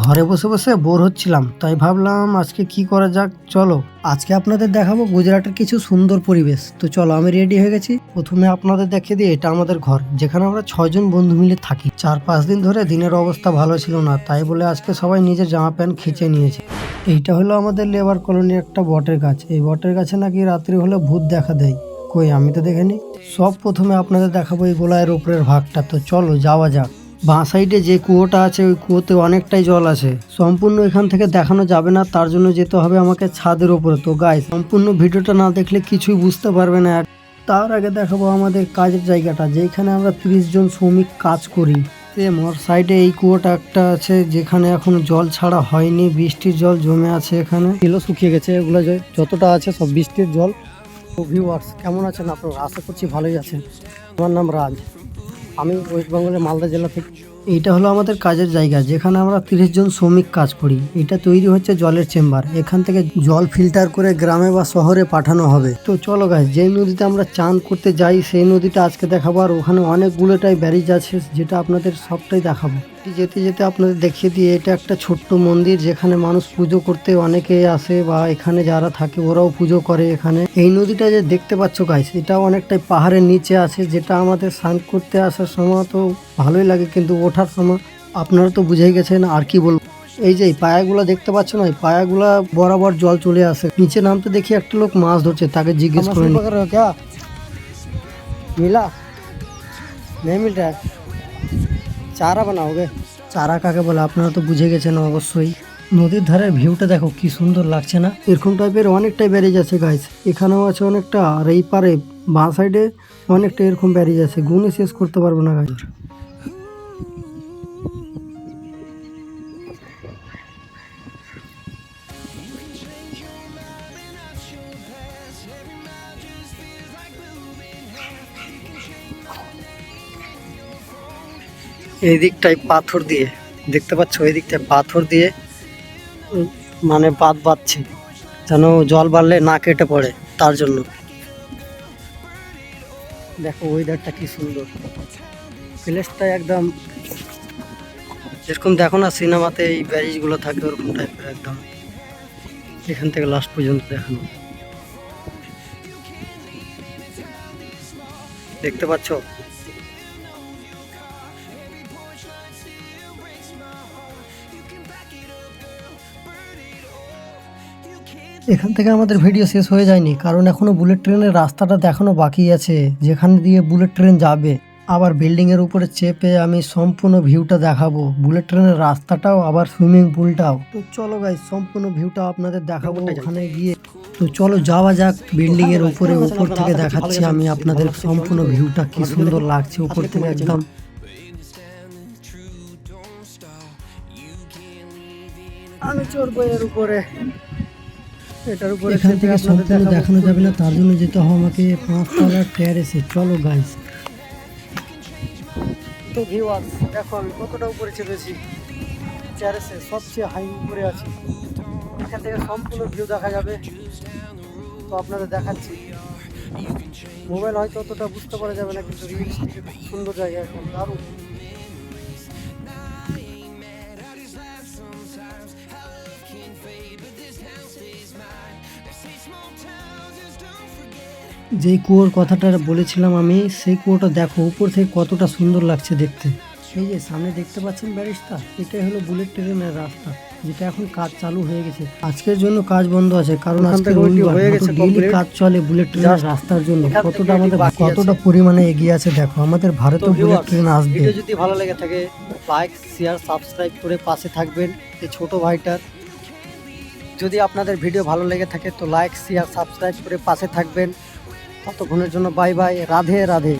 ঘরে বসে বসে বোর হচ্ছিলাম, তাই ভাবলাম আজকে কি করা যাক। চলো আজকে আপনাদের দেখাবো গুজরাটের কিছু সুন্দর পরিবেশ। তো চলো আমি রেডি হয়ে গেছি। প্রথমে আপনাদের দেখিয়ে দিই, এটা আমাদের ঘর, যেখানে আমরা 6জন বন্ধু মিলে থাকি। 4-5 দিন ধরে দিনের অবস্থা ভালো ছিল না, তাই বলে আজকে সবাই নিজের জামা প্যান্ট খিঁচে নিয়েছে। এইটা হলো আমাদের লেবার কলোনির একটা বটের গাছ। এই বটের গাছে নাকি রাত্রি হলে ভূত দেখা দেয়। কই, আমি তো দেখিনি। সব প্রথমে আপনাদের দেখাবো এই গোলায়ের উপরের ভাগটা। তো চলো যাওয়া যাক। বাঁ সাইডে যে কুয়োটা আছে ওই কুয়োতে অনেকটাই জল আছে। সম্পূর্ণ এখান থেকে দেখানো যাবে না, তার জন্য যেতে হবে আমাকে ছাদের উপরে। তো গাইস, সম্পূর্ণ ভিডিওটা না দেখলে কিছুই বুঝতে পারবে না। তার আগে দেখাবো আমাদের কাজের জায়গাটা, যেখানে আমরা 30 জন শ্রমিক কাজ করি। মোর সাইডে এই কুয়োটা একটা আছে, যেখানে এখন জল ছাড়া হয়নি, বৃষ্টির জল জমে আছে। এখানে এগুলো শুকিয়ে গেছে, এগুলো যতটা আছে সব বৃষ্টির জল। তো ভিউয়ার্স, কেমন আছেন আপনারা? আশা করছি ভালোই আছেন। আমার নাম রাজ, আমি ওয়েস্ট বেঙ্গলের মালদা জেলা থেকে। এইটা হলো আমাদের কাজের জায়গা, যেখানে আমরা 30 জন শ্রমিক কাজ করি। এটা তৈরি হচ্ছে জলের চেম্বার। এখান থেকে জল ফিল্টার করে গ্রামে বা শহরে পাঠানো হবে। তো চলো গাইস, যে নদীতে আমরা চান করতে যাই সেই নদীটা আজকে দেখাবো। আর ওখানে অনেকগুলোটাই ব্যারিজ আছে, যেটা আপনাদের সবটাই দেখাবো। যেতে যেতে আপনাদের দেখিয়ে দিয়ে, এটা একটা ছোট্ট মন্দির, যেখানে মানুষ পুজো করতে অনেকেই আসে, বা এখানে যারা থাকে ওরাও পুজো করে এখানে। এই নদীটা যে দেখতে পাচ্ছ গাইস, এটা অনেকটাই পাহাড়ের নিচে আছে, যেটা আমাদের স্নান করতে আসার সময় তো ভালোই লাগে, কিন্তু ওঠার সময় আপনারা তো বুঝেই গেছেন। আর কি বলবো, এই যে পায়াগুলো দেখতে পাচ্ছ না, এই পায়াগুলা বরাবর জল চলে আসে। নিচে নামতে দেখি একটা লোক মাছ ধরছে, তাকে জিজ্ঞেস করে মিলা नहीं मिल रहा है, চারা বানাওগে। চারা কাকে বলে আপনারা তো বুঝে গেছেন অবশ্যই। নদীর ধারের ভিউটা দেখো কি সুন্দর লাগছে না? এরকম টাইপের অনেকটাই ব্যারেজ আছে গাইস, এখানেও আছে অনেকটা। আর এই পারে বাঁ সাইডে অনেকটা এরকম ব্যারেজ আছে, গুনে শেষ করতে পারবো না গাইস। এই দিকটায় পাথর দিয়ে দেখতে পাচ্ছ, এই দিকটায় পাথর দিয়ে মানে বাঁধ বাঁধছে, যেন জল বাড়লে না কেটে পড়ে, তার জন্য। দেখো ওয়েদারটা কি সুন্দর, প্লেসটা একদম যেরকম দেখো না সিনেমাতে এই ব্যারিজগুলো থাকে, ওরকম টাইপের একদম। এখান থেকে লাস্ট পর্যন্ত দেখানো, দেখতে পাচ্ছ? এখান থেকে আমাদের ভিডিও শেষ হয়ে যায়নি, কারণ এখনো বুলেট ট্রেনের রাস্তাটা দেখানো বাকি আছে, যেখান দিয়ে বুলেট ট্রেন যাবে। আবার বিল্ডিং এর উপরে চেপে আমি সম্পূর্ণ ভিউটা দেখাবো, বুলেট ট্রেনের রাস্তাটাও, আবার সুইমিং পুলটাও। তো চলো গাইস, সম্পূর্ণ ভিউটা আপনাদের দেখাবো ওখানে গিয়ে। তো চলো যাওয়া যাক বিল্ডিং এর উপরে। উপর থেকে দেখাচ্ছি আমি আপনাদের সম্পূর্ণ ভিউটা, কি সুন্দর লাগছে উপর থেকে একদম। আমি চড়বো এর উপরে, এটার উপরে। এখান থেকে সম্পূর্ণ দেখানো যাবে না, তার জন্য যেতে হবে আমাকে 5 তলার টেরেসে। চলো গাইস। তো ভিউয়ার্স, দেখো আমি কতটা উপরে চেপেছি, টেরেসে সবচেয়ে হাই উপরে আছি। এখান থেকে সম্পূর্ণ ভিউ দেখা যাবে। তো আপনাদের দেখাচ্ছি, মোবাইল হয়তো অতটা বুঝতে পারা যাবে না, কিন্তু রিয়েলিস্টিক সুন্দর জায়গা, এখন দারুণ। যেই কুয়োর কথাটা বলেছিলাম আমি, সেই কুয়োটা দেখো উপর থেকে কতটা সুন্দর লাগছে দেখতে। এই যে সামনে দেখতে পাচ্ছেন ব্যারিজটা, এটাই হলো বুলেট ট্রেনের রাস্তা, যেটা এখন কাজ চালু হয়ে গেছে। আজকের জন্য কাজ বন্ধ আছে, কারণ আজকে হয়ে গেছে, ডেইলি কাজ চলে বুলেট ট্রেনের রাস্তার জন্য। কতটা আমাদের কতটা পরিমাণে এগিয়ে আছে দেখো, আমাদের ভারতীয় বুলেট ট্রেন আসবে। ভিডিও যদি ভালো লেগে থাকে, লাইক শেয়ার সাবস্ক্রাইব করে পাশে থাকবেন এই ছোট ভাইটার। যদি আপনাদের ভিডিও ভালো লেগে থাকে তো লাইক শেয়ার সাবস্ক্রাইব করে পাশে থাকবেন। ততক্ষণের জন্য বাই বাই, রাধে রাধে।